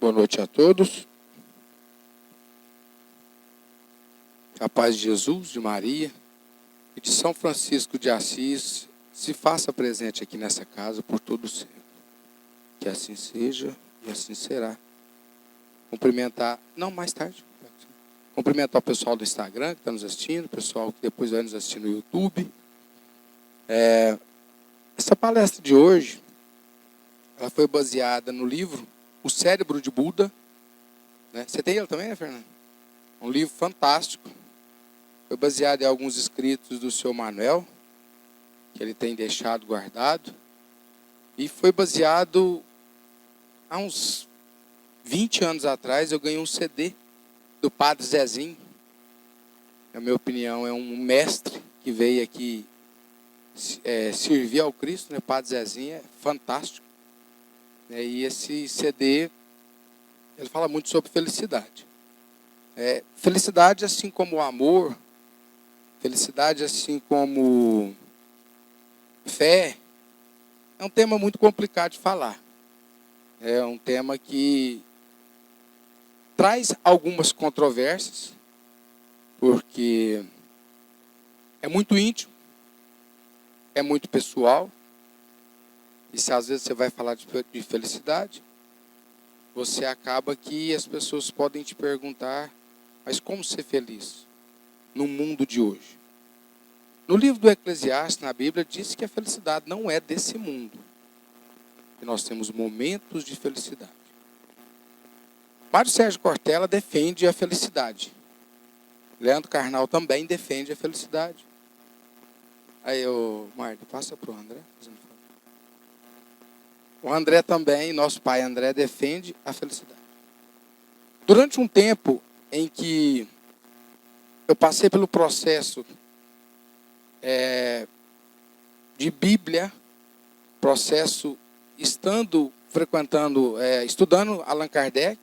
Boa noite a todos. A paz de Jesus, de Maria e de São Francisco de Assis se faça presente aqui nessa casa por todo o sempre. Que assim seja e assim será. Cumprimentar, não, mais tarde. Cumprimentar o pessoal do Instagram que está nos assistindo, o pessoal que depois vai nos assistir no YouTube. Essa palestra de hoje, ela foi baseada no livro O Cérebro de Buda. Né? Você tem ele também, né, Fernando? Um livro fantástico. Foi baseado em alguns escritos do seu Manuel, que ele tem deixado guardado. E foi baseado, há uns 20 anos atrás, eu ganhei um CD do Padre Zezinho. Na minha opinião, é um mestre que veio aqui servir ao Cristo. Né? Padre Zezinho é fantástico. E esse CD, ele fala muito sobre felicidade. Felicidade, assim como o amor, felicidade, assim como fé, é um tema muito complicado de falar. É um tema que traz algumas controvérsias, porque é muito íntimo, é muito pessoal. E se às vezes você vai falar de felicidade, você acaba que as pessoas podem te perguntar, mas como ser feliz no mundo de hoje? No livro do Eclesiastes, na Bíblia, diz que a felicidade não é desse mundo. Que nós temos momentos de felicidade. Mário Sérgio Cortella defende a felicidade. Leandro Carnal também defende a felicidade. Aí, Mário, passa para o André. O André também, nosso pai André, defende a felicidade. Durante um tempo em que eu passei pelo processo de Bíblia, processo estudando Allan Kardec,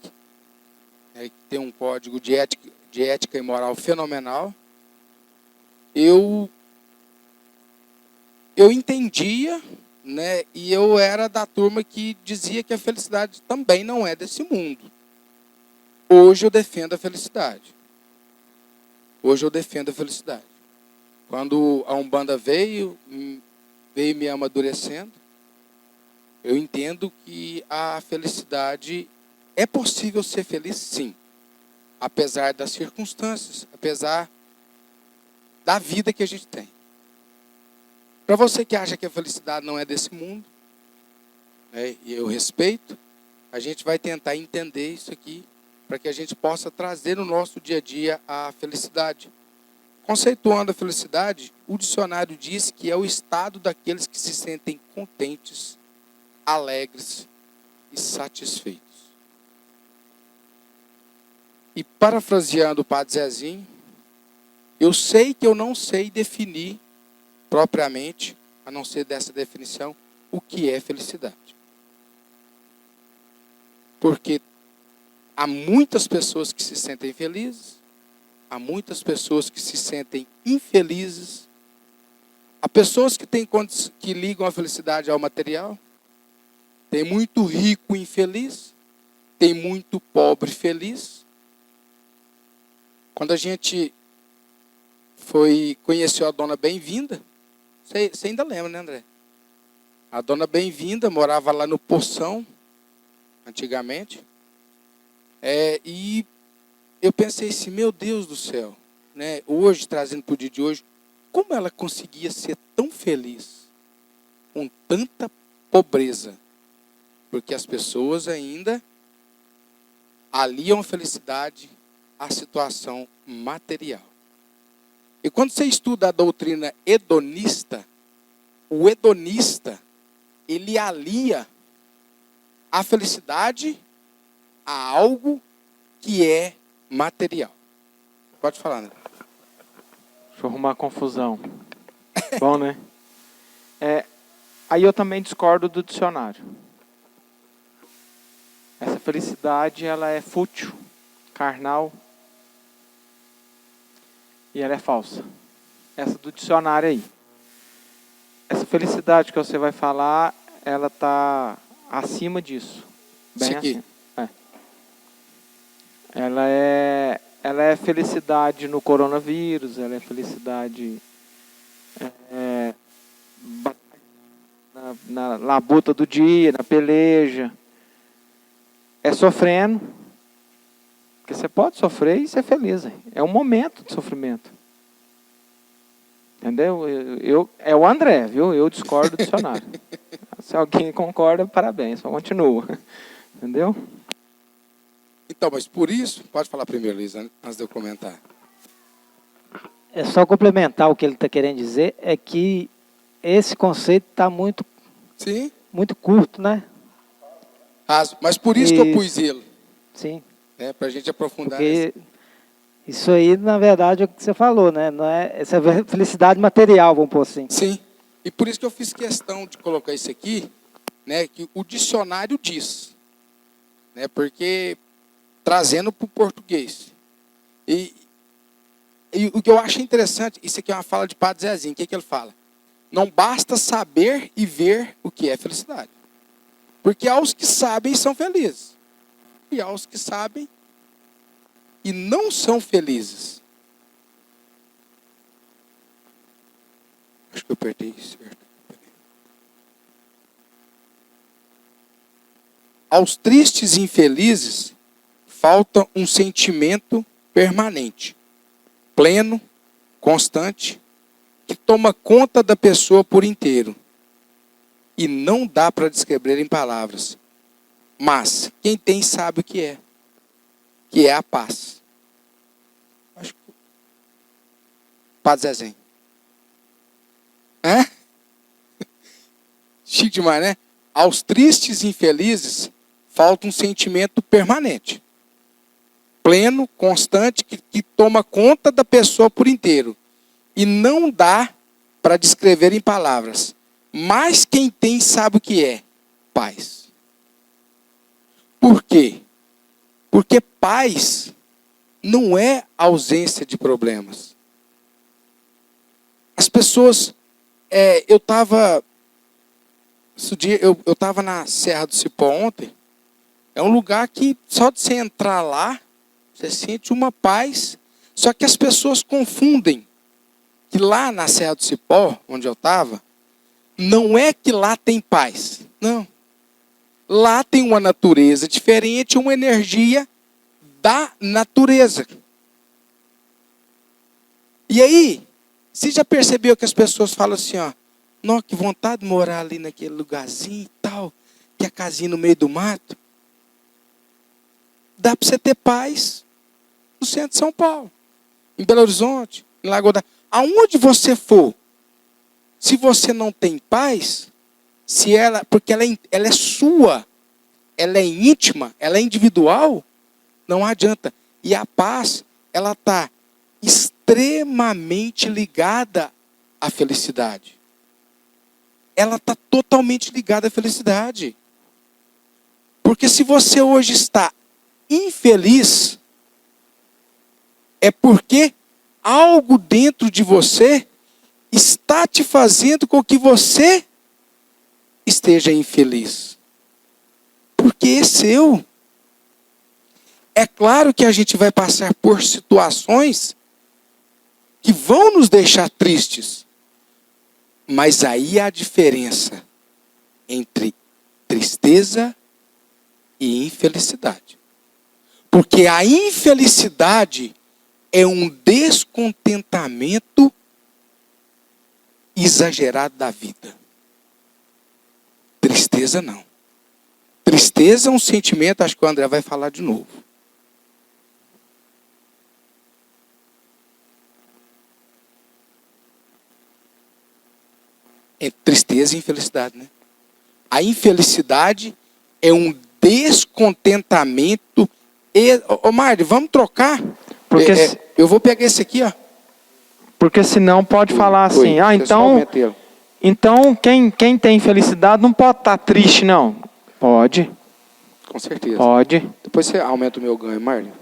que tem um código de ética e moral fenomenal, eu entendia, né, e eu era da turma que dizia que a felicidade também não é desse mundo. Hoje eu defendo a felicidade. Quando a Umbanda veio me amadurecendo, eu entendo que a felicidade é possível ser feliz, sim. Apesar das circunstâncias, apesar da vida que a gente tem. Para você que acha que a felicidade não é desse mundo, né, e eu respeito, a gente vai tentar entender isso aqui, para que a gente possa trazer no nosso dia a dia a felicidade. Conceituando a felicidade, o dicionário diz que é o estado daqueles que se sentem contentes, alegres e satisfeitos. E parafraseando o Padre Zezinho, eu sei que eu não sei definir propriamente, a não ser dessa definição, o que é felicidade. Porque há muitas pessoas que se sentem felizes, há muitas pessoas que se sentem infelizes, há pessoas que ligam a felicidade ao material, tem muito rico infeliz, tem muito pobre feliz. Quando a gente conheceu a Dona Bem-vinda, você ainda lembra, né, André? A Dona Bem-vinda morava lá no Poção, antigamente. E eu pensei assim, meu Deus do céu, né? Hoje, trazendo para o dia de hoje, como ela conseguia ser tão feliz com tanta pobreza? Porque as pessoas ainda aliam a felicidade à situação material. E quando você estuda a doutrina hedonista, o hedonista, ele alia a felicidade a algo que é material. Pode falar, né? Deixa eu arrumar a confusão. Bom, né? Aí eu também discordo do dicionário. Essa felicidade, ela é fútil, carnal, e ela é falsa. Essa do dicionário aí. Essa felicidade que você vai falar, ela está acima disso. Bem Isso aqui. acima. Ela é felicidade no coronavírus, ela é felicidade na labuta do dia, na peleja. É sofrendo, porque você pode sofrer e ser feliz. É um momento de sofrimento. Entendeu? É o André, viu? Eu discordo do dicionário. Se alguém concorda, parabéns, só continua. Entendeu? Então, mas por isso, pode falar primeiro, Luiz, antes de eu comentar. É só complementar o que ele está querendo dizer, é que esse conceito está muito curto, né? Mas por isso que eu pus ele. Sim. Né, para a gente aprofundar. Porque isso aí, na verdade, é o que você falou, né? Não é essa felicidade material, vamos pôr assim. Sim. E por isso que eu fiz questão de colocar isso aqui, né? Que o dicionário diz. Né, porque trazendo para o português. E o que eu acho interessante, isso aqui é uma fala de Padre Zezinho. O que ele fala? Não basta saber e ver o que é felicidade. Porque há os que sabem e são felizes. E há os que sabem e não são felizes. Acho que eu apertei certo. Aos tristes e infelizes falta um sentimento permanente, pleno, constante, que toma conta da pessoa por inteiro. E não dá para descrever em palavras. Mas quem tem sabe o que é a paz. Acho que... Padre Zezinho. Chique demais, né? Aos tristes e infelizes falta um sentimento permanente, pleno, constante, que toma conta da pessoa por inteiro. E não dá para descrever em palavras. Mas quem tem sabe o que é paz. Por quê? Porque paz não é ausência de problemas. As pessoas... eu estava na Serra do Cipó ontem. É um lugar que só de você entrar lá, você sente uma paz. Só que as pessoas confundem que lá na Serra do Cipó, onde eu estava, não é que lá tem paz. Não. Lá tem uma natureza diferente, uma energia da natureza. E aí, você já percebeu que as pessoas falam assim, ó, nossa, que vontade de morar ali naquele lugarzinho e tal, que é a casinha no meio do mato. Dá para você ter paz no centro de São Paulo, em Belo Horizonte, em Lagoa da... Aonde você for, se você não tem paz, porque ela é sua, ela é íntima, ela é individual, não adianta. E a paz, ela está extremamente ligada à felicidade. Ela está totalmente ligada à felicidade. Porque se você hoje está infeliz, é porque algo dentro de você está te fazendo com que você esteja infeliz. Porque é seu. É claro que a gente vai passar por situações que vão nos deixar tristes. Mas aí há a diferença entre tristeza e infelicidade. Porque a infelicidade é um descontentamento exagerado da vida. Tristeza não. Tristeza é um sentimento, acho que o André vai falar de novo. É tristeza e infelicidade, né? A infelicidade é um descontentamento. Ô Mário, vamos trocar? Porque eu vou pegar esse aqui, ó. Porque senão pode falar assim, então quem tem felicidade não pode estar triste, não. Pode. Com certeza. Pode. Depois você aumenta o meu ganho, Mário.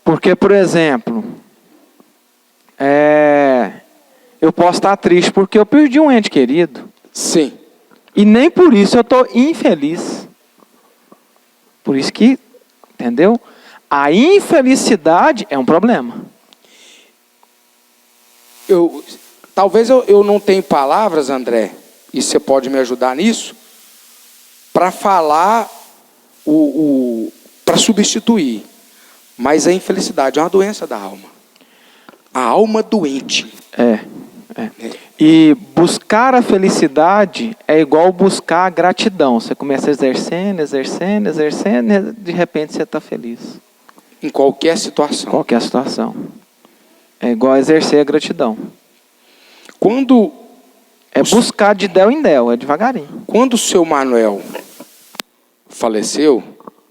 Porque, por exemplo, eu posso estar triste porque eu perdi um ente querido. Sim. E nem por isso eu estou infeliz. Por isso que Entendeu? A infelicidade é um problema. Talvez eu não tenha palavras, André, e você pode me ajudar nisso, para falar, para substituir. Mas a infelicidade é uma doença da alma. A alma doente. E buscar a felicidade é igual buscar a gratidão. Você começa exercendo, e de repente você está feliz. Em qualquer situação. Qualquer situação. É igual exercer a gratidão. É buscar de del em del, é devagarinho. Quando o seu Manuel faleceu,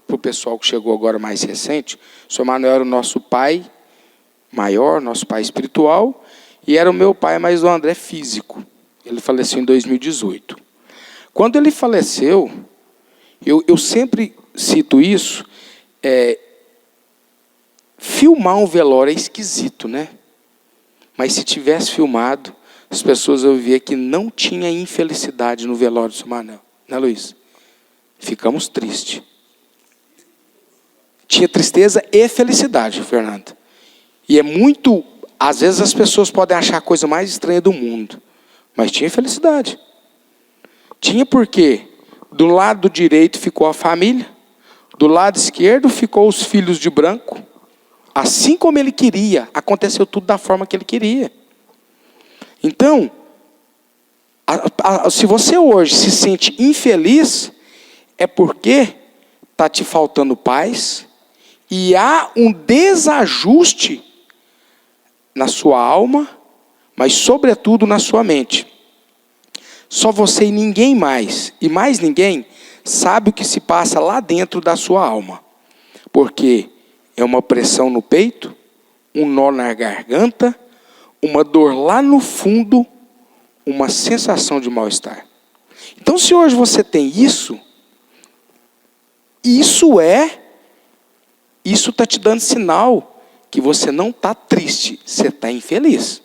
para o pessoal que chegou agora mais recente, o seu Manuel era o nosso pai maior, nosso pai espiritual, e era o meu pai, mas o André físico. Ele faleceu em 2018. Quando ele faleceu, eu sempre cito isso, filmar um velório é esquisito, né? Mas se tivesse filmado, as pessoas iam ver que não tinha infelicidade no velório do seu Manuel. Né, Luiz? Ficamos tristes. Tinha tristeza e felicidade, Fernando. E é muito... Às vezes as pessoas podem achar a coisa mais estranha do mundo. Mas tinha felicidade. Tinha porque do lado direito ficou a família. Do lado esquerdo ficou os filhos de branco. Assim como ele queria. Aconteceu tudo da forma que ele queria. Então, se você hoje se sente infeliz, é porque está te faltando paz e há um desajuste na sua alma, mas sobretudo na sua mente. Só você e ninguém mais, e mais ninguém, sabe o que se passa lá dentro da sua alma. Porque é uma pressão no peito, um nó na garganta, uma dor lá no fundo, uma sensação de mal-estar. Então, se hoje você tem isso está te dando sinal que você não está triste, você está infeliz.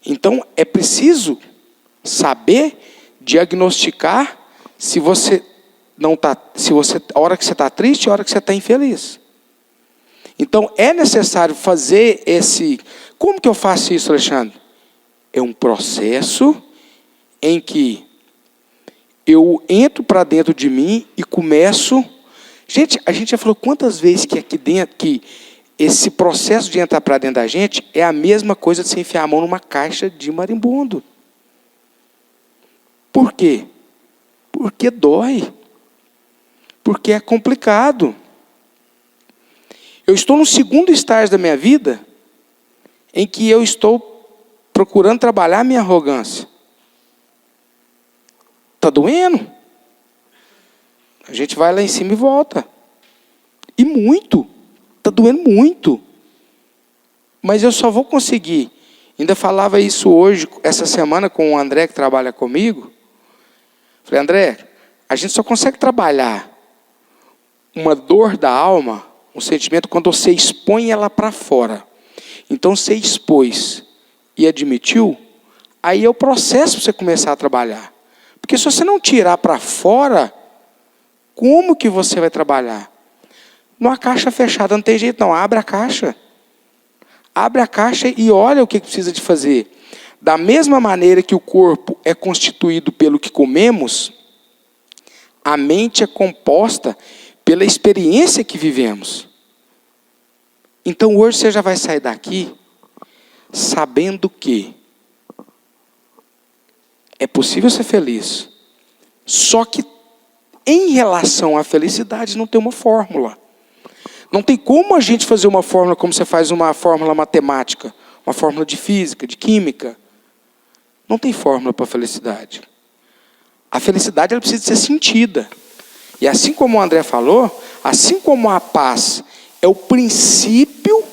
Então, é preciso saber diagnosticar se você não está, a hora que você está triste, a hora que você está infeliz. Então, é necessário fazer esse... Como que eu faço isso, Alexandre? É um processo em que eu entro para dentro de mim e começo... Gente, a gente já falou quantas vezes que aqui dentro, que esse processo de entrar para dentro da gente é a mesma coisa de você enfiar a mão numa caixa de marimbondo. Por quê? Porque dói. Porque é complicado. Eu estou no segundo estágio da minha vida em que eu estou procurando trabalhar a minha arrogância. Está doendo? A gente vai lá em cima e volta. E muito. Está doendo muito. Mas eu só vou conseguir. Ainda falava isso hoje, essa semana, com o André, que trabalha comigo. Falei, André, a gente só consegue trabalhar uma dor da alma, um sentimento, quando você expõe ela para fora. Então, você expôs e admitiu, aí é o processo para você começar a trabalhar. Porque se você não tirar para fora, como que você vai trabalhar? Numa caixa fechada não tem jeito não, abre a caixa. Abre a caixa e olha o que precisa de fazer. Da mesma maneira que o corpo é constituído pelo que comemos, a mente é composta pela experiência que vivemos. Então hoje você já vai sair daqui sabendo que é possível ser feliz. Só que em relação à felicidade não tem uma fórmula. Não tem como a gente fazer uma fórmula como você faz uma fórmula matemática, uma fórmula de física, de química. Não tem fórmula para a felicidade. A felicidade ela precisa ser sentida. E assim como o André falou, assim como a paz é o princípio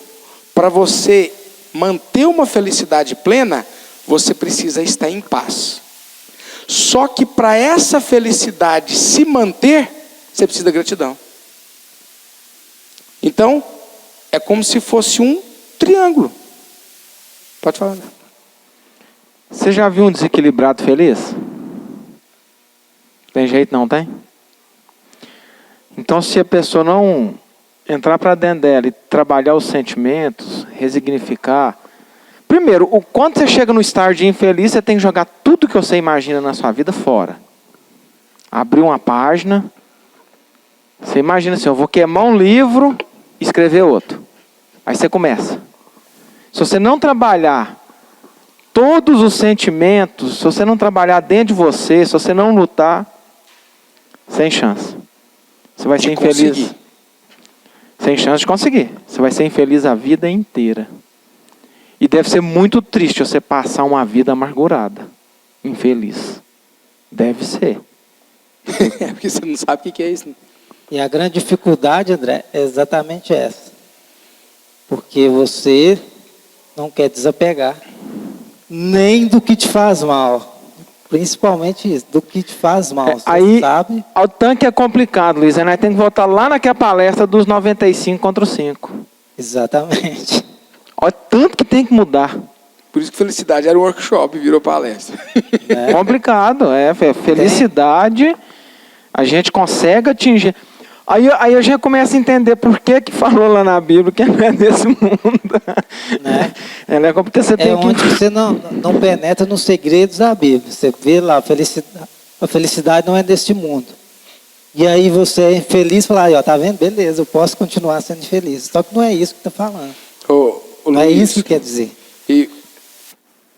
para você manter uma felicidade plena, você precisa estar em paz. Só que para essa felicidade se manter, você precisa da gratidão. Então, é como se fosse um triângulo. Pode falar. Você já viu um desequilibrado feliz? Tem jeito não tem? Então, se a pessoa não entrar para dentro dela e trabalhar os sentimentos, resignificar. Primeiro, quando você chega no estágio de infeliz, você tem que jogar tudo que você imagina na sua vida fora. Abrir uma página. Você imagina assim, eu vou queimar um livro e escrever outro. Aí você começa. Se você não trabalhar todos os sentimentos, se você não trabalhar dentro de você, se você não lutar, sem chance. Você vai ser infeliz. Conseguir. Sem chance de conseguir. Você vai ser infeliz a vida inteira. E deve ser muito triste você passar uma vida amargurada. Infeliz. Deve ser. É porque você não sabe o que é isso. Né? E a grande dificuldade, André, é exatamente essa. Porque você não quer desapegar nem do que te faz mal. Principalmente isso, do que te faz mal. Você aí, sabe? O tanque é complicado, Luiz. Nós temos que voltar lá naquela palestra dos 95 contra os 5. Exatamente. Olha tanto que tem que mudar. Por isso que felicidade era um workshop e virou palestra. É complicado, felicidade, a gente consegue atingir. Aí eu já começo a entender por que falou lá na Bíblia que não é desse mundo. Né? Porque você tem onde você não penetra nos segredos da Bíblia. Você vê lá, a felicidade não é deste mundo. E aí você é infeliz e fala, ó, tá vendo? Beleza, eu posso continuar sendo feliz. Só que não é isso que está falando. Não é isso que quer dizer.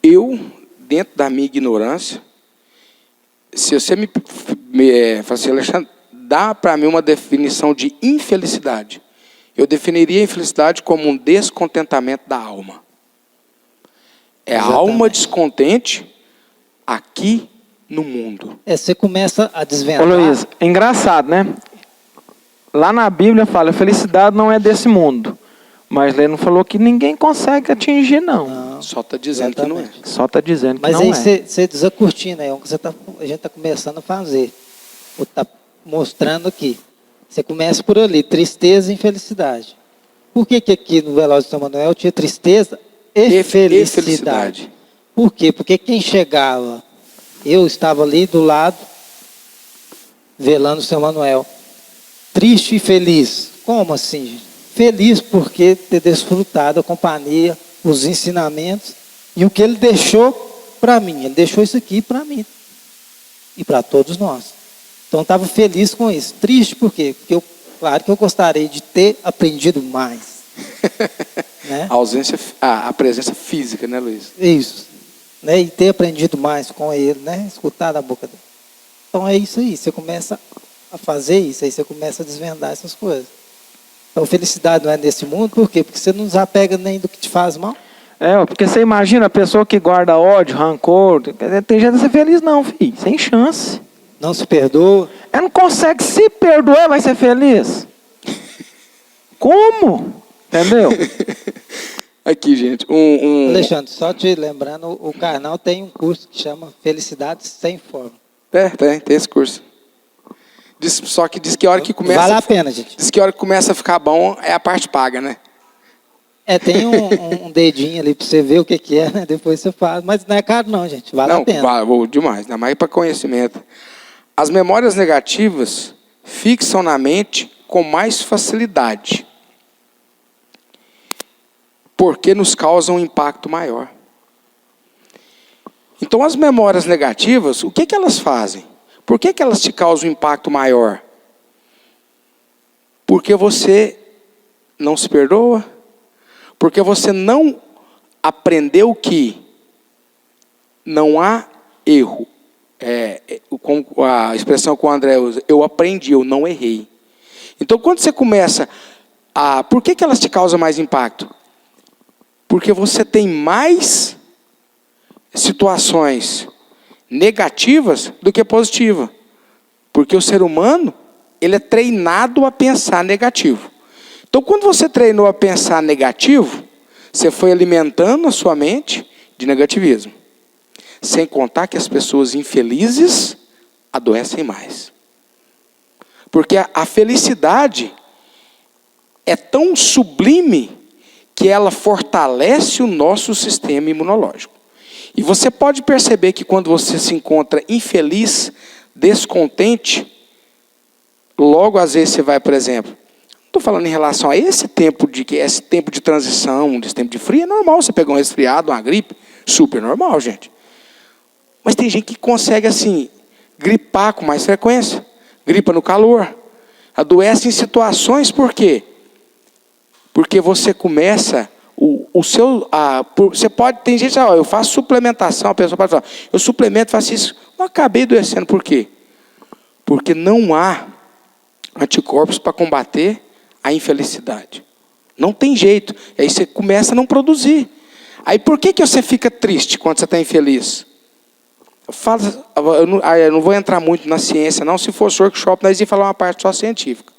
Eu, dentro da minha ignorância, se você me fala assim, Alexandre, dá para mim uma definição de infelicidade. Eu definiria a infelicidade como um descontentamento da alma. É a alma descontente aqui no mundo. Você começa a desvendar. Ô Luiz, é engraçado, né? Lá na Bíblia fala, a felicidade não é desse mundo. Mas ele não falou que ninguém consegue atingir, não. Só está dizendo que não é. Só está dizendo que mas não é. Mas aí você desacurtina, é o que a gente está começando a fazer. Está mostrando aqui. Você começa por ali, tristeza e infelicidade. Por que aqui no Velório de São Manuel tinha tristeza e felicidade? Por quê? Porque quem chegava, eu estava ali do lado, velando o São Manuel. Triste e feliz. Como assim, gente? Feliz porque ter desfrutado a companhia, os ensinamentos e o que ele deixou para mim. Ele deixou isso aqui para mim e para todos nós. Então estava feliz com isso. Triste por quê? Porque claro que eu gostaria de ter aprendido mais. Né? A presença física, né, Luiz? Isso. Né? E ter aprendido mais com ele, né? Escutar da boca dele. Então é isso aí. Você começa a fazer isso, aí você começa a desvendar essas coisas. Então, felicidade não é nesse mundo, por quê? Porque você não desapega nem do que te faz mal. Porque você imagina a pessoa que guarda ódio, rancor, tem jeito de ser feliz não, filho, sem chance. Não se perdoa. Ela não consegue se perdoar, vai ser feliz. Como? Entendeu? Aqui, gente, Alexandre, só te lembrando, o Karnal tem um curso que chama Felicidade Sem Forma. Tem esse curso. Só que diz que a hora que começa... Vale a pena, gente. Diz que a hora que começa a ficar bom é a parte paga, né? Tem um dedinho ali para você ver o que é, né? Depois você faz. Mas não é caro não, gente. Vale a pena. Vale demais. Ainda mais para conhecimento. As memórias negativas fixam na mente com mais facilidade. Porque nos causam um impacto maior. Então, as memórias negativas, o que elas fazem? Por que elas te causam um impacto maior? Porque você não se perdoa? Porque você não aprendeu que não há erro. Com a expressão que o André usa, eu aprendi, eu não errei. Então, quando você começa a... Por que elas te causam mais impacto? Porque você tem mais situações negativas do que positivas. Porque o ser humano, ele é treinado a pensar negativo. Então, quando você treinou a pensar negativo, você foi alimentando a sua mente de negativismo. Sem contar que as pessoas infelizes adoecem mais. Porque a felicidade é tão sublime que ela fortalece o nosso sistema imunológico. E você pode perceber que quando você se encontra infeliz, descontente, logo às vezes você vai, por exemplo, estou falando em relação a esse tempo de transição, desse tempo de frio, é normal você pegar um resfriado, uma gripe, super normal, gente. Mas tem gente que consegue, assim, gripar com mais frequência, gripa no calor, adoece em situações, por quê? Porque você começa, você pode, tem gente, eu faço suplementação, a pessoa pode falar, eu suplemento, faço isso, eu acabei adoecendo, por quê? Porque não há anticorpos para combater a infelicidade. Não tem jeito. E aí você começa a não produzir. Aí por que você fica triste quando você está infeliz? Eu não vou entrar muito na ciência, não. Se fosse workshop, nós íamos falar uma parte só científica.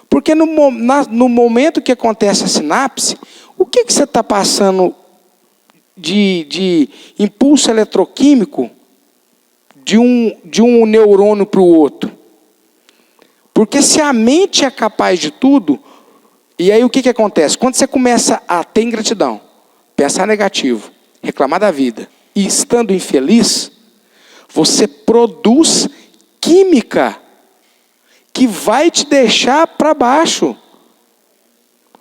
Porque no momento que acontece a sinapse, o que você está passando de impulso eletroquímico de um neurônio para o outro? Porque se a mente é capaz de tudo, e aí o que acontece? Quando você começa a ter ingratidão, pensar negativo, reclamar da vida, e estando infeliz, você produz química que vai te deixar para baixo.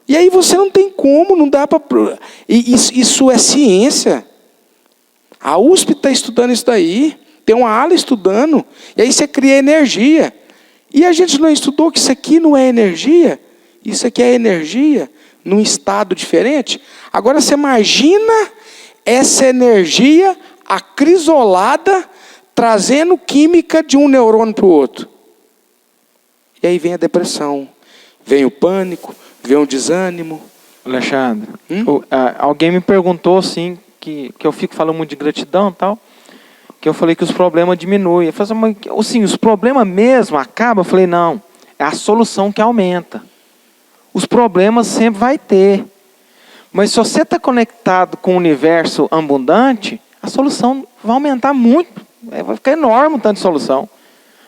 E aí você não tem como, não dá para... Isso é ciência. A USP está estudando isso daí, tem uma ala estudando, e aí você cria energia. E a gente não estudou que isso aqui não é energia? Isso aqui é energia num estado diferente? Agora você imagina essa energia acrisolada trazendo química de um neurônio para o outro. E aí vem a depressão, vem o pânico, vem o desânimo. Alexandre, alguém me perguntou assim, que eu fico falando muito de gratidão e tal, que eu falei que os problemas diminuem. Eu falei assim, os problemas mesmo acabam? Eu falei, não, é a solução que aumenta. Os problemas sempre vai ter. Mas se você está conectado com o universo abundante, a solução vai aumentar muito. Vai ficar enorme o tanto de solução.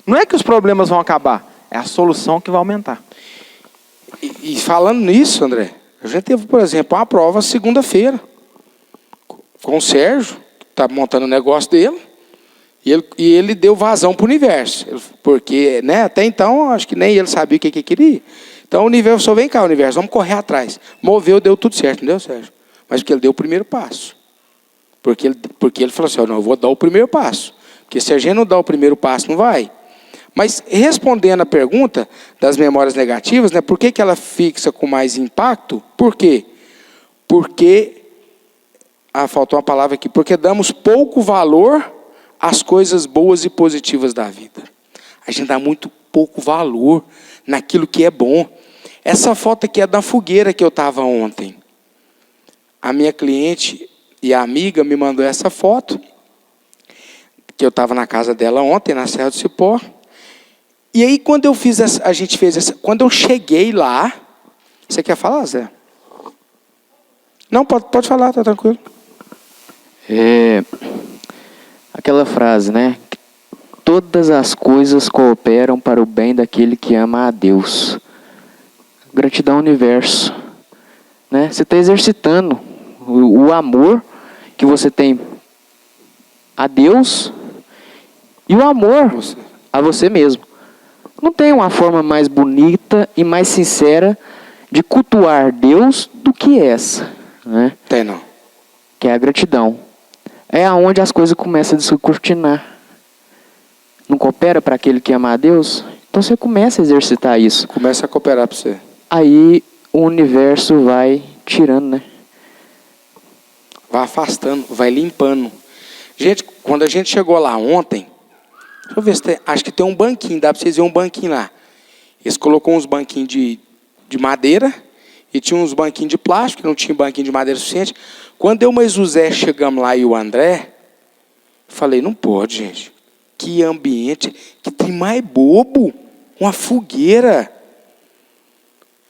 Não é que os problemas vão acabar, é a solução que vai aumentar. E falando nisso, André, eu já teve, por exemplo, uma prova segunda-feira com o Sérgio, que está montando o negócio dele, e ele deu vazão para o universo. Porque, né, até então, acho que nem ele sabia o que queria. Então o universo falou, vem cá, universo, vamos correr atrás. Moveu, deu tudo certo, não deu, Sérgio? Mas porque ele deu o primeiro passo. Porque ele falou assim, não, eu vou dar o primeiro passo. Porque se a gente não dá o primeiro passo, não vai. Mas respondendo a pergunta das memórias negativas, né, por que ela fixa com mais impacto? Por quê? Porque, faltou uma palavra aqui, porque damos pouco valor às coisas boas e positivas da vida. A gente dá muito pouco valor naquilo que é bom. Essa foto aqui é da fogueira que eu estava ontem. A minha cliente e a amiga me mandou essa foto, que eu estava na casa dela ontem, na Serra do Cipó. E aí, quando eu fiz quando eu cheguei lá, você quer falar, Zé? Não, pode falar, tá tranquilo. Aquela frase, né? Todas as coisas cooperam para o bem daquele que ama a Deus. Gratidão ao universo, né? Você está exercitando o amor que você tem a Deus e o amor a você mesmo. Não tem uma forma mais bonita e mais sincera de cultuar Deus do que essa, né? Tem não. Que é a gratidão. É aonde as coisas começam a descortinar. Não coopera para aquele que ama a Deus? Então você começa a exercitar isso. Começa a cooperar para você. Aí o universo vai tirando, né? Vai afastando, vai limpando. Gente, quando a gente chegou lá ontem, deixa eu ver se tem, acho que tem um banquinho, dá para vocês verem um banquinho lá. Eles colocou uns banquinhos de madeira e tinha uns banquinhos de plástico, que não tinha banquinho de madeira suficiente. Quando eu e o José chegamos lá e o André, falei, não pode, gente. Que ambiente, que tem mais bobo, uma fogueira.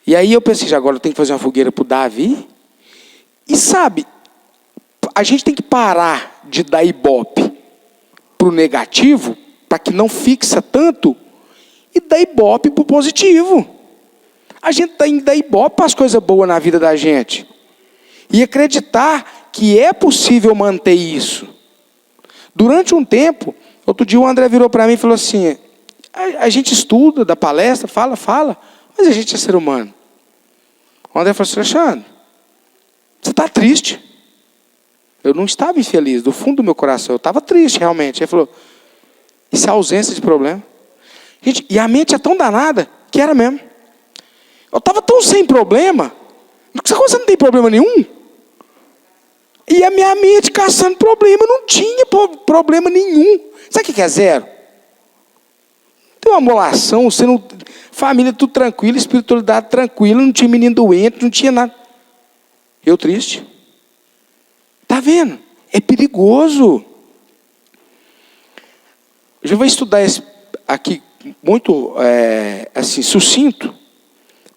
E aí eu pensei, agora eu tenho que fazer uma fogueira para o Davi. E sabe, a gente tem que parar de dar ibope para o negativo, para que não fixa tanto, e dar ibope para o positivo. A gente tem que dar ibope para as coisas boas na vida da gente. E acreditar que é possível manter isso. Durante um tempo, outro dia o André virou para mim e falou assim, A gente estuda, dá palestra, fala, mas a gente é ser humano. O André falou assim, Alexandre, você está triste. Eu não estava infeliz, do fundo do meu coração, eu estava triste realmente. Ele falou, isso é ausência de problema. Gente, e a mente é tão danada, que era mesmo. Eu estava tão sem problema, você não tem problema nenhum? E a minha mente caçando problema, não tinha problema nenhum. Sabe o que é zero? Tem uma amolação, você não, família tudo tranquilo, espiritualidade tranquila, não tinha menino doente, não tinha nada. Eu triste. Está vendo? É perigoso. Eu já vou estudar esse aqui muito assim, sucinto,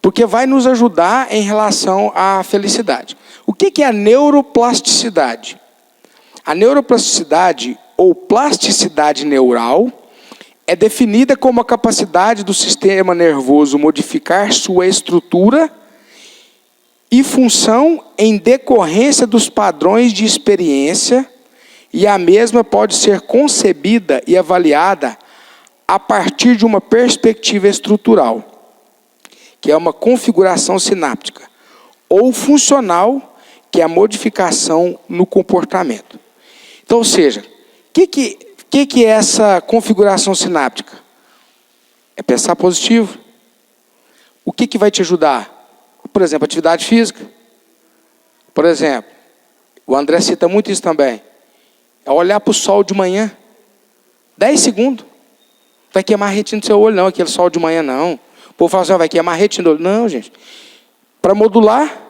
porque vai nos ajudar em relação à felicidade. O que é a neuroplasticidade? A neuroplasticidade, ou plasticidade neural, é definida como a capacidade do sistema nervoso modificar sua estrutura e função em decorrência dos padrões de experiência, e a mesma pode ser concebida e avaliada a partir de uma perspectiva estrutural, que é uma configuração sináptica, ou funcional, que é a modificação no comportamento. Então, ou seja, o que é essa configuração sináptica? É pensar positivo. O que vai te ajudar? Por exemplo, atividade física. Por exemplo, o André cita muito isso também. É olhar para o sol de manhã. 10 segundos. Vai queimar a retina do seu olho, não. Aquele sol de manhã, não. O povo fala assim, vai queimar a retina do olho. Não, gente. Para modular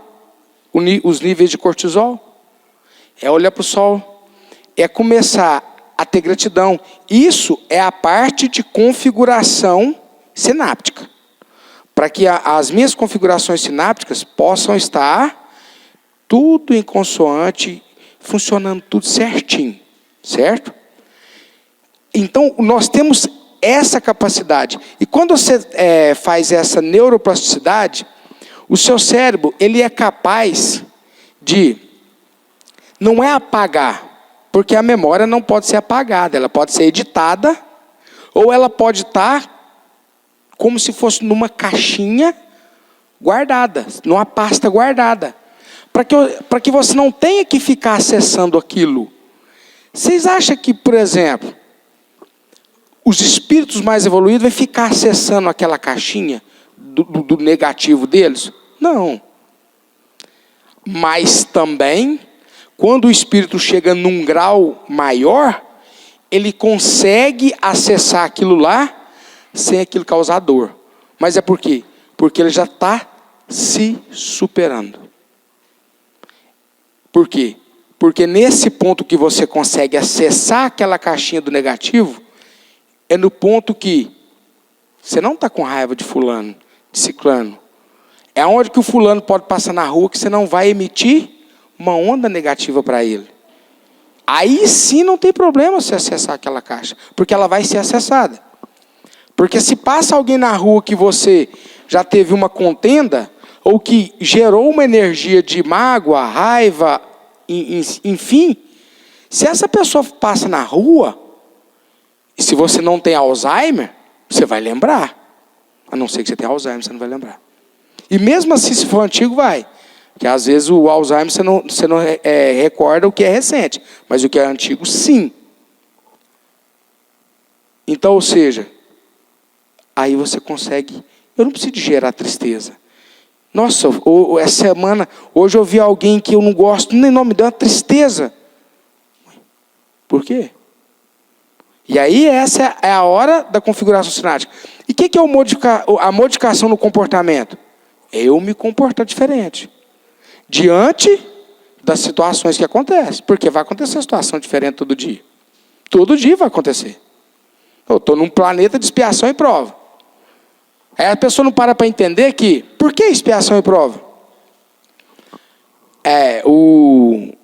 os níveis de cortisol, é olhar para o sol. É começar a ter gratidão. Isso é a parte de configuração sináptica. Para que as minhas configurações sinápticas possam estar tudo em consoante, funcionando tudo certinho. Certo? Então, nós temos essa capacidade. E quando você faz essa neuroplasticidade, o seu cérebro ele é capaz de, não é apagar, porque a memória não pode ser apagada, ela pode ser editada, ou ela pode estar como se fosse numa caixinha guardada, numa pasta guardada, para que você não tenha que ficar acessando aquilo. Vocês acham que, por exemplo, os espíritos mais evoluídos vão ficar acessando aquela caixinha do negativo deles? Não. Mas também, quando o espírito chega num grau maior, ele consegue acessar aquilo lá sem aquilo causar dor. Mas é por quê? Porque ele já está se superando. Por quê? Porque nesse ponto que você consegue acessar aquela caixinha do negativo, é no ponto que você não está com raiva de fulano, de ciclano. É onde que o fulano pode passar na rua que você não vai emitir uma onda negativa para ele. Aí sim não tem problema você acessar aquela caixa, porque ela vai ser acessada. Porque se passa alguém na rua que você já teve uma contenda, ou que gerou uma energia de mágoa, raiva, enfim, se essa pessoa passa na rua, e se você não tem Alzheimer, você vai lembrar. A não ser que você tenha Alzheimer, você não vai lembrar. E mesmo assim, se for antigo, vai. Porque às vezes o Alzheimer você não recorda o que é recente, mas o que é antigo, sim. Então, ou seja, aí você consegue. Eu não preciso gerar tristeza. Nossa, essa semana, hoje eu vi alguém que eu não gosto, nem nome, me deu uma tristeza. Por quê? E aí essa é a hora da configuração sináptica. E o que é a modificação no comportamento? É eu me comportar diferente. Diante das situações que acontecem. Porque vai acontecer situação diferente todo dia. Todo dia vai acontecer. Eu estou num planeta de expiação e prova. Aí a pessoa não para entender que, por que expiação e prova? O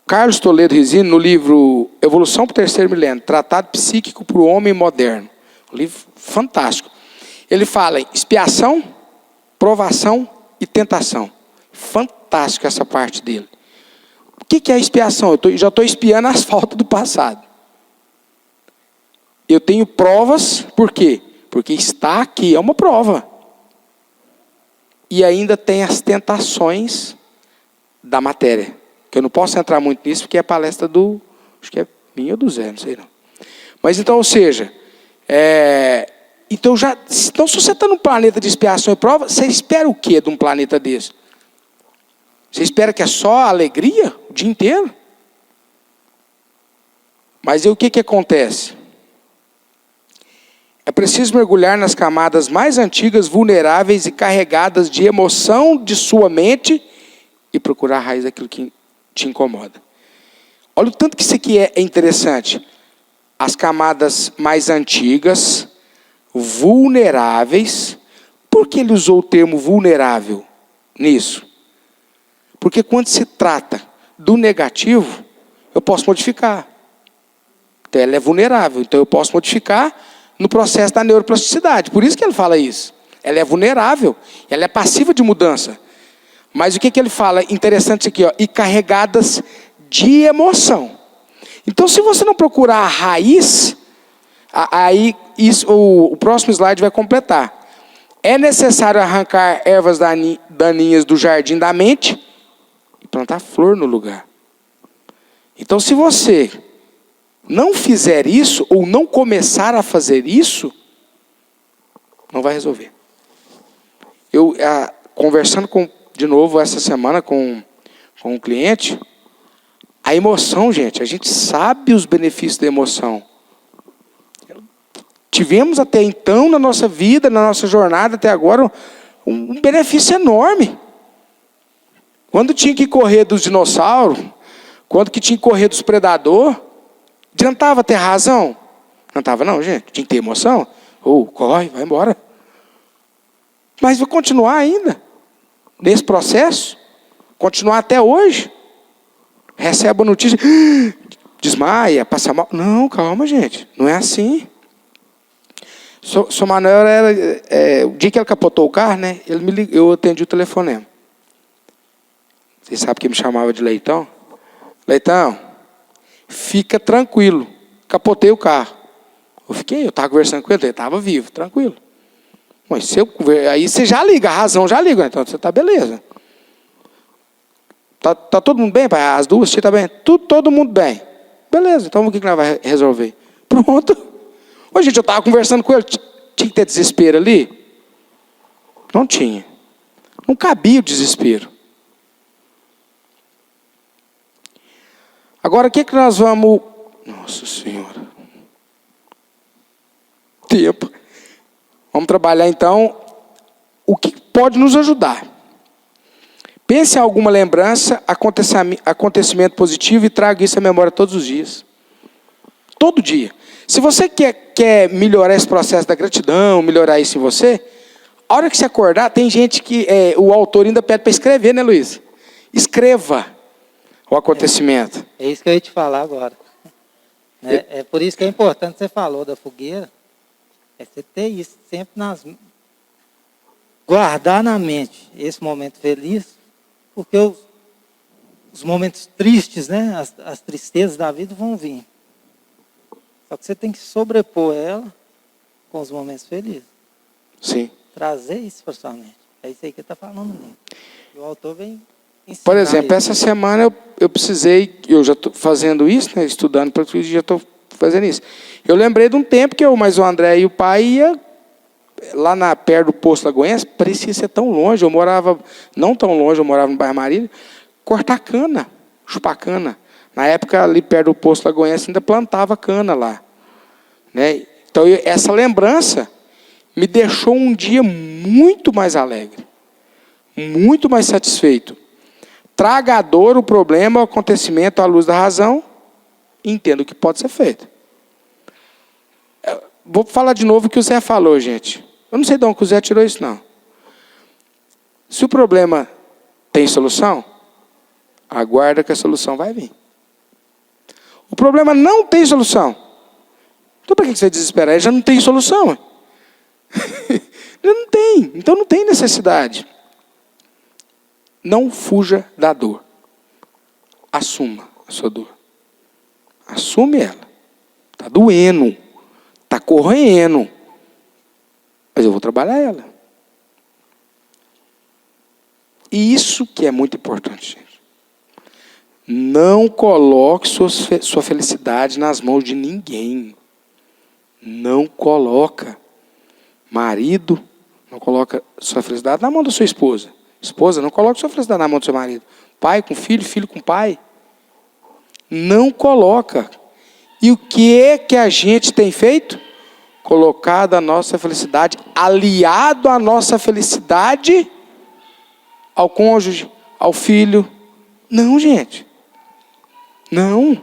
Carlos Toledo Resino, no livro Evolução para o Terceiro Milênio, Tratado Psíquico para o Homem Moderno, um livro fantástico. Ele fala em expiação, provação e tentação. Fantástico essa parte dele. O que é a expiação? Eu já estou expiando as faltas do passado. Eu tenho provas, por quê? Porque está aqui, é uma prova. E ainda tem as tentações da matéria. Que eu não posso entrar muito nisso, porque é a palestra do... Acho que é minha ou do Zé, não sei não. Mas então, ou seja... Então, se você está num planeta de expiação e prova, você espera o quê de um planeta desse? Você espera que é só alegria o dia inteiro? Mas aí o que acontece? É preciso mergulhar nas camadas mais antigas, vulneráveis e carregadas de emoção de sua mente e procurar a raiz daquilo que te incomoda. Olha o tanto que isso aqui é interessante. As camadas mais antigas, vulneráveis. Por que ele usou o termo vulnerável nisso? Porque quando se trata do negativo, eu posso modificar. Então ela é vulnerável, então eu posso modificar no processo da neuroplasticidade. Por isso que ele fala isso. Ela é vulnerável, ela é passiva de mudança. Mas o que ele fala? Interessante aqui, ó, e carregadas de emoção. Então, se você não procurar a raiz, aí o próximo slide vai completar. É necessário arrancar ervas daninhas do jardim da mente e plantar flor no lugar. Então, se você não fizer isso, ou não começar a fazer isso, não vai resolver. Eu, conversando de novo essa semana com um cliente, a emoção, gente, a gente sabe os benefícios da emoção. Tivemos até então na nossa vida, na nossa jornada até agora, um benefício enorme. Quando tinha que correr dos dinossauros, quando que tinha que correr dos predadores, adiantava ter razão? Não adiantava não, gente. Tinha que ter emoção. Corre, vai embora. Mas vai continuar ainda nesse processo. Continuar até hoje. Recebe a notícia, desmaia, passa mal. Não, calma, gente. Não é assim. Sou Manuel era... o dia que ele capotou o carro, né? Ele me ligou, eu atendi o telefonema. Vocês sabem que me chamava de Leitão? Leitão, fica tranquilo. Capotei o carro. Eu estava conversando com ele estava vivo, tranquilo. Mas aí você já liga, a razão já liga. Então você está beleza. Tá todo mundo bem, pai? As duas, você está bem? Todo mundo bem. Beleza, então o que nós vamos resolver? Pronto. Ô, gente, eu estava conversando com ele. Tinha que ter desespero ali? Não tinha. Não cabia o desespero. Agora, o que nós vamos... Nossa Senhora. Tempo. Vamos trabalhar, então, o que pode nos ajudar. Pense em alguma lembrança, acontecimento positivo e traga isso à memória todos os dias. Todo dia. Se você quer melhorar esse processo da gratidão, melhorar isso em você, a hora que você acordar, tem gente que o autor ainda pede para escrever, né, Luiz? Escreva o acontecimento. É isso que eu ia te falar agora. É por isso que é importante, você falou da fogueira, é você ter isso sempre guardar na mente esse momento feliz, porque os momentos tristes, né, as tristezas da vida vão vir. Só que você tem que sobrepor ela com os momentos felizes. Sim. Trazer isso para sua mente. É isso aí que ele está falando mesmo. E o autor vem ensinar. Por exemplo, isso. essa semana eu precisei, eu já estou fazendo isso, né, estudando para tudo, já estou fazendo isso. Eu lembrei de um tempo que mais o André e o pai ia lá perto do Poço Lagoense, parecia ser tão longe, eu morava, não tão longe, eu morava no bairro Marília, cortar cana, chupar cana. Na época, ali perto do Poço Lagoense, ainda plantava cana lá. Né? Então, essa lembrança me deixou um dia muito mais alegre, muito mais satisfeito. Traga à dor o problema, o acontecimento à luz da razão, e entenda o que pode ser feito. Vou falar de novo o que o Zé falou, gente. Eu não sei de onde o Zé tirou isso, não. Se o problema tem solução, aguarda que a solução vai vir. O problema não tem solução. Então, para que você desesperar? Ele já não tem solução. Ele não tem. Então, não tem necessidade. Não fuja da dor. Assuma a sua dor. Assume ela. Está doendo. está correndo. Mas eu vou trabalhar ela. E isso que é muito importante, gente. Não coloque sua felicidade nas mãos de ninguém. Não coloca. Marido, não coloca sua felicidade na mão da sua esposa. Esposa, não coloque sua felicidade na mão do seu marido. Pai com filho, filho com pai. Não coloca. E o que é que a gente tem feito? Colocado a nossa felicidade, aliado à nossa felicidade, ao cônjuge, ao filho. Não, gente. Não.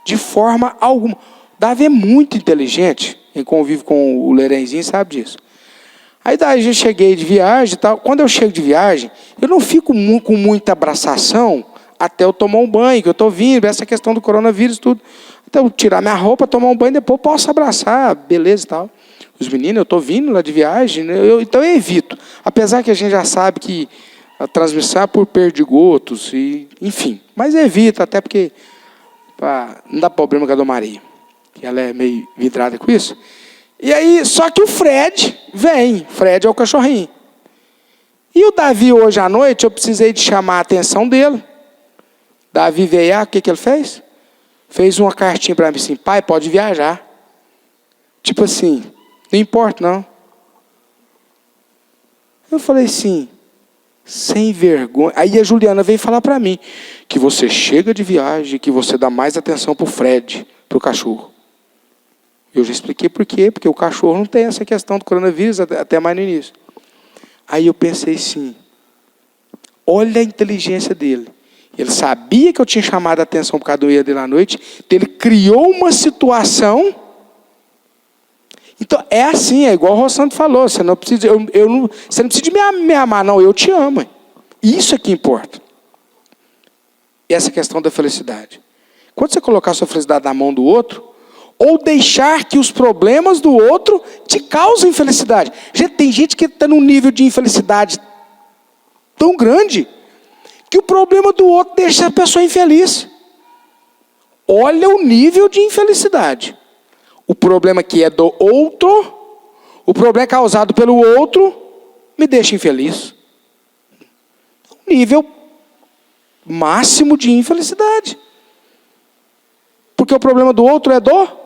De forma alguma. Davi é muito inteligente. Quem convive com o Lerenzinho sabe disso. Aí daí eu cheguei de viagem e tal. Quando eu chego de viagem, eu não fico com muita abraçação até eu tomar um banho, que eu estou vindo, essa questão do coronavírus, tudo. Até eu tirar minha roupa, tomar um banho, depois eu posso abraçar, beleza e tal. Os meninos, eu estou vindo lá de viagem, então eu evito. Apesar que a gente já sabe que a transmissão é por perdigotos, e, enfim. Mas evito, até porque não dá problema com a Dona Maria, que ela é meio vidrada com isso. E aí, só que o Fred vem. Fred é o cachorrinho. E o Davi, hoje à noite, eu precisei de chamar a atenção dele. Davi veio, o que ele fez? Fez uma cartinha para mim assim, pai, pode viajar. Tipo assim, não importa não. Eu falei assim, sem vergonha. Aí a Juliana veio falar para mim, que você chega de viagem, que você dá mais atenção para o Fred, para o cachorro. Eu já expliquei por quê, porque o cachorro não tem essa questão do coronavírus até mais no início. Aí eu pensei assim, olha a inteligência dele. Ele sabia que eu tinha chamado a atenção por causa do erro dele à noite, então ele criou uma situação. Então é assim, é igual o Rossandro falou, você não precisa, você não precisa de me amar, não, eu te amo. Isso é que importa. Essa questão da felicidade. Quando você colocar a sua felicidade na mão do outro, ou deixar que os problemas do outro te causem infelicidade. Tem gente que está num nível de infelicidade tão grande que o problema do outro deixa a pessoa infeliz. Olha o nível de infelicidade. O problema que é do outro, o problema causado pelo outro, me deixa infeliz. Nível máximo de infelicidade. Porque o problema do outro é do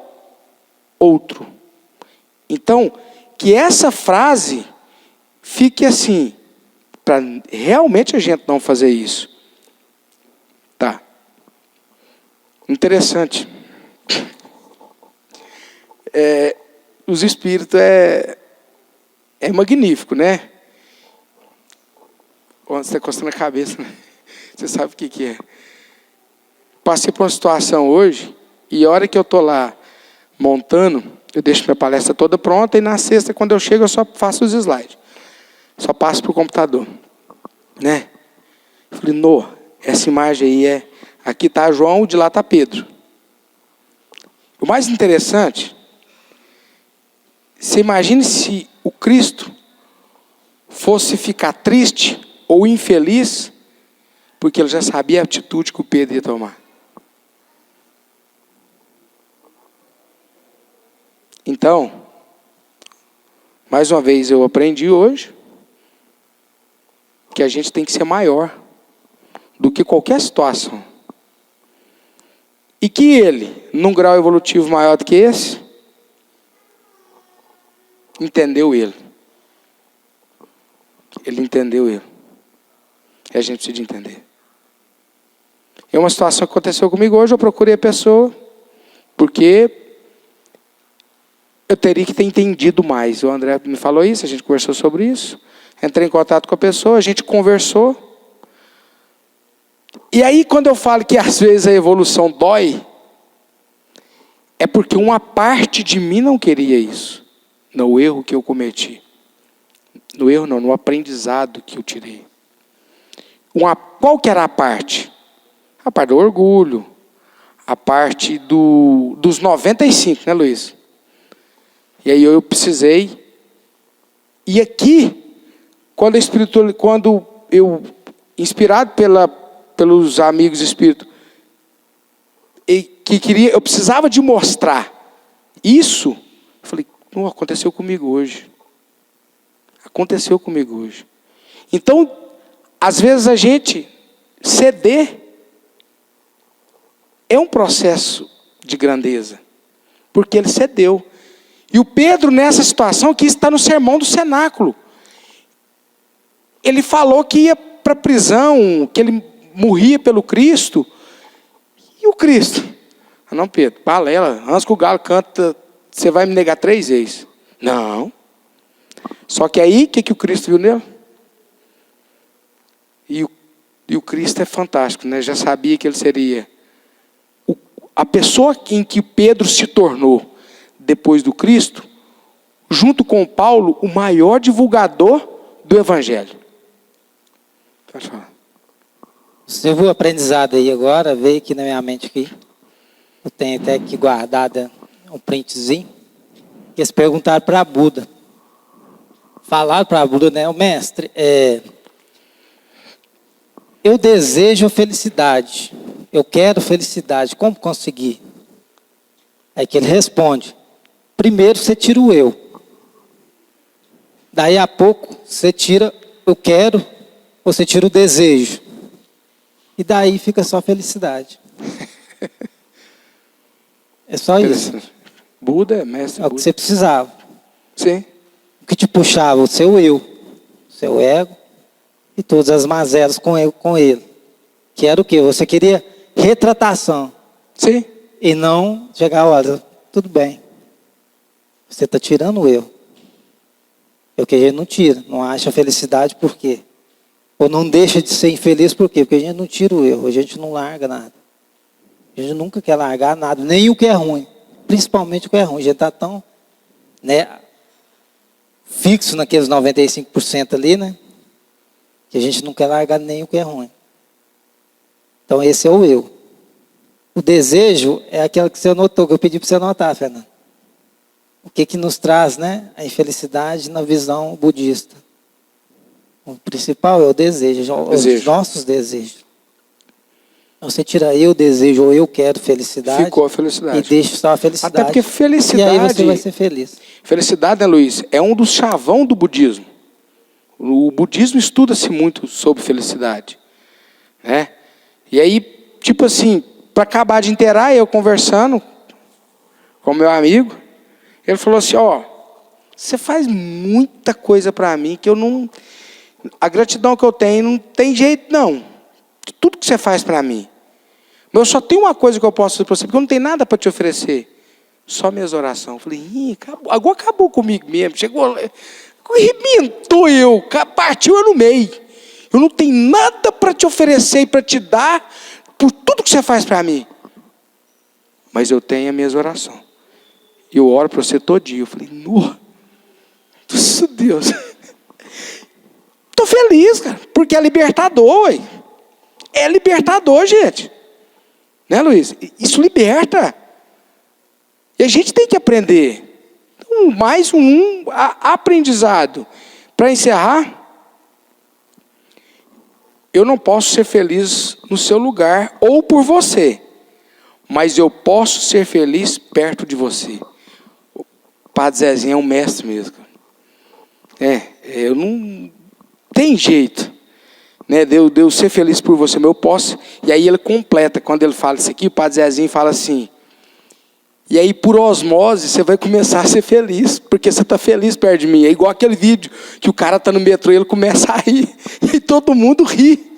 outro. Então, que essa frase fique assim, para realmente a gente não fazer isso. Tá. Interessante. Os espíritos é magnífico, né? Quando você está encostando a cabeça, né? Você sabe o que é. Passei por uma situação hoje, e a hora que eu estou lá montando, eu deixo minha palestra toda pronta, e na sexta, quando eu chego, eu só faço os slides. Só passo para o computador. Né? Eu falei, essa imagem aí aqui está João, de lá está Pedro. O mais interessante, você imagine se o Cristo fosse ficar triste ou infeliz, porque ele já sabia a atitude que o Pedro ia tomar. Então, mais uma vez eu aprendi hoje que a gente tem que ser maior do que qualquer situação. E que ele, num grau evolutivo maior do que esse, entendeu ele. Ele entendeu ele. E a gente precisa entender. É uma situação que aconteceu comigo hoje, eu procurei a pessoa, porque eu teria que ter entendido mais. O André me falou isso, a gente conversou sobre isso. Entrei em contato com a pessoa, a gente conversou. E aí, quando eu falo que às vezes a evolução dói, é porque uma parte de mim não queria isso. No erro que eu cometi. No erro não, no aprendizado que eu tirei. Qual que era a parte? A parte do orgulho. A parte dos 95, né, Luiz? E aí eu precisei. E aqui, quando eu, inspirado pelos amigos espíritos, eu precisava de mostrar Isso, eu falei, não, aconteceu comigo hoje. Aconteceu comigo hoje. Então, às vezes a gente ceder é um processo de grandeza, porque ele cedeu. E o Pedro, nessa situação, que está no sermão do cenáculo, ele falou que ia para a prisão, que ele morria pelo Cristo. E o Cristo? Ah, não, Pedro, balela, antes que o galo canta, você vai me negar 3 vezes. Não. Só que aí, o que o Cristo viu nele? E o Cristo é fantástico, né? Já sabia que ele seria a pessoa em que Pedro se tornou depois do Cristo, junto com Paulo, o maior divulgador do Evangelho. Pode falar. Você viu o aprendizado aí agora, veio aqui na minha mente aqui. Eu tenho até aqui guardada um printzinho. Que eles perguntaram para Buda. Falaram para Buda, né? O mestre, eu desejo felicidade. Eu quero felicidade. Como conseguir? Aí que ele responde. Primeiro você tira o eu. Daí a pouco você tira eu quero, você tira o desejo. E daí fica só felicidade. É só isso. Buda é mestre. É o que você precisava. Sim. O que te puxava? O seu eu, o seu ego e todas as mazelas com ele. Que era o quê? Você queria retratação. Sim. E não chegar, olha, tudo bem. Você está tirando o eu. É o que a gente não tira. Não acha felicidade por quê? Ou não deixa de ser infeliz por quê? Porque a gente não tira o eu. A gente não larga nada. A gente nunca quer largar nada. Nem o que é ruim. Principalmente o que é ruim. A gente está tão, né, fixo naqueles 95% ali, né? Que a gente não quer largar nem o que é ruim. Então esse é o eu. O desejo é aquilo que você anotou, que eu pedi para você anotar, Fernando. O que nos traz, né, a infelicidade na visão budista? O principal é o desejo, os nossos desejos. Então, você tira eu desejo ou eu quero felicidade. Ficou a felicidade. E deixa só a felicidade. Até porque felicidade... E aí você vai ser feliz. Felicidade, né, Luiz? É um dos chavão do budismo. O budismo estuda-se muito sobre felicidade. Né? E aí, tipo assim, para acabar de inteirar, eu conversando com meu amigo, ele falou assim, ó, você faz muita coisa para mim que eu não... A gratidão que eu tenho não tem jeito, não. De tudo que você faz para mim. Mas eu só tenho uma coisa que eu posso fazer para você, porque eu não tenho nada para te oferecer. Só minhas orações. Eu falei, acabou. Agora acabou comigo mesmo. Chegou, arrebentou eu, partiu eu no meio. Eu não tenho nada para te oferecer e para te dar por tudo que você faz para mim. Mas eu tenho as minhas orações. E eu oro para você todo dia. Eu falei, nossa, Deus. Estou feliz, cara, porque é libertador, ué. É libertador, gente. Né, Luiz? Isso liberta. E a gente tem que aprender. Então, mais um aprendizado. Para encerrar, eu não posso ser feliz no seu lugar ou por você, mas eu posso ser feliz perto de você. O Padre Zezinho é um mestre mesmo. Eu não... Tem jeito, né, de eu ser feliz por você, mas eu posso. E aí ele completa, quando ele fala isso aqui, o Padre Zezinho fala assim, e aí por osmose você vai começar a ser feliz, porque você está feliz perto de mim. É igual aquele vídeo que o cara está no metrô e ele começa a rir, e todo mundo ri.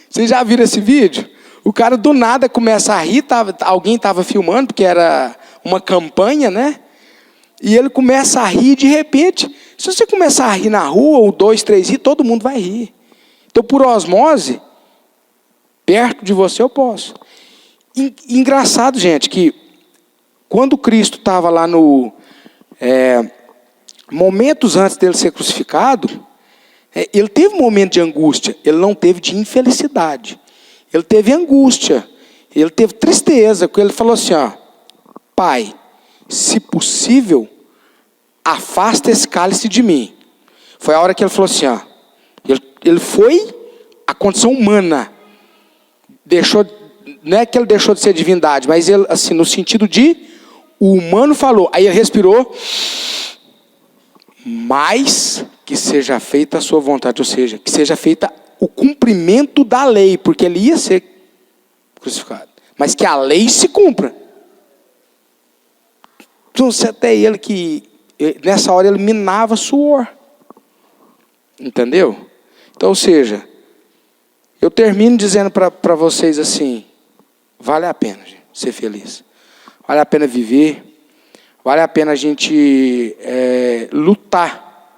Vocês já viram esse vídeo? O cara do nada começa a rir, alguém estava filmando, porque era uma campanha, né? E ele começa a rir, de repente, se você começar a rir na rua, ou 2, 3 rir, todo mundo vai rir. Então, por osmose, perto de você eu posso. Engraçado, gente, que quando Cristo estava lá momentos antes dele ser crucificado, ele teve um momento de angústia, ele não teve de infelicidade. Ele teve angústia, ele teve tristeza, porque ele falou assim, ó, Pai, se possível, afasta esse cálice de mim. Foi a hora que ele falou assim, ó, ele foi a condição humana, não é que ele deixou de ser divindade, mas ele, assim, no sentido de O humano falou, aí ele respirou, mas que seja feita a sua vontade, ou seja, que seja feita o cumprimento da lei, porque ele ia ser crucificado, mas que a lei se cumpra. Então, até ele que, nessa hora, ele minava suor. Entendeu? Então, ou seja, eu termino dizendo para vocês assim, vale a pena, gente, ser feliz. Vale a pena viver. Vale a pena a gente lutar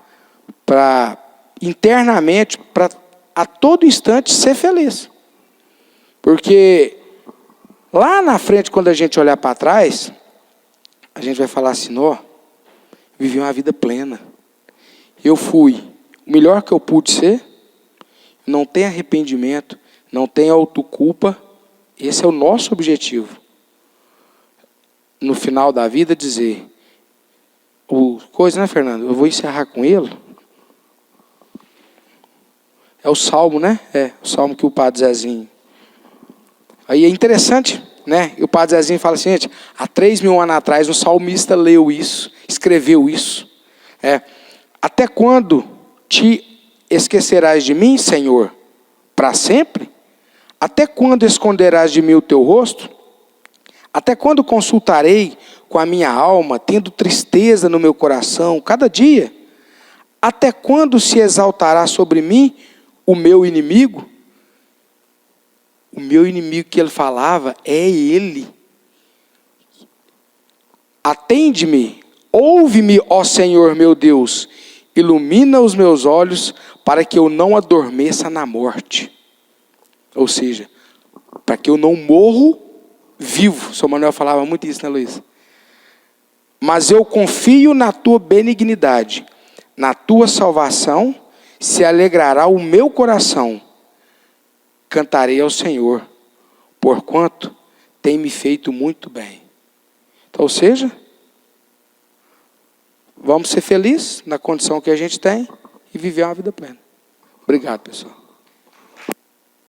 para, internamente, para a todo instante ser feliz. Porque lá na frente, quando a gente olhar para trás, a gente vai falar assim, ó, vivi uma vida plena. Eu fui o melhor que eu pude ser, não tem arrependimento, não tem autoculpa. Esse é o nosso objetivo. No final da vida, dizer, coisa, né, Fernando? Eu vou encerrar com ele. É o Salmo, né? É, o Salmo que o Padre Zezinho. Aí é interessante, né? E o Padre Zezinho fala assim, gente, há 3.000 anos atrás, um salmista leu isso, escreveu isso. Até quando te esquecerás de mim, Senhor? Para sempre? Até quando esconderás de mim o teu rosto? Até quando consultarei com a minha alma, tendo tristeza no meu coração, cada dia? Até quando se exaltará sobre mim o meu inimigo? O meu inimigo que ele falava é ele. Atende-me, ouve-me, ó Senhor meu Deus, ilumina os meus olhos para que eu não adormeça na morte. Ou seja, para que eu não morro vivo. O São Manuel falava muito isso, né, Luiz? Mas eu confio na tua benignidade, na tua salvação, se alegrará o meu coração. Cantarei ao Senhor, porquanto tem me feito muito bem. Então, ou seja, vamos ser felizes na condição que a gente tem e viver uma vida plena. Obrigado, pessoal.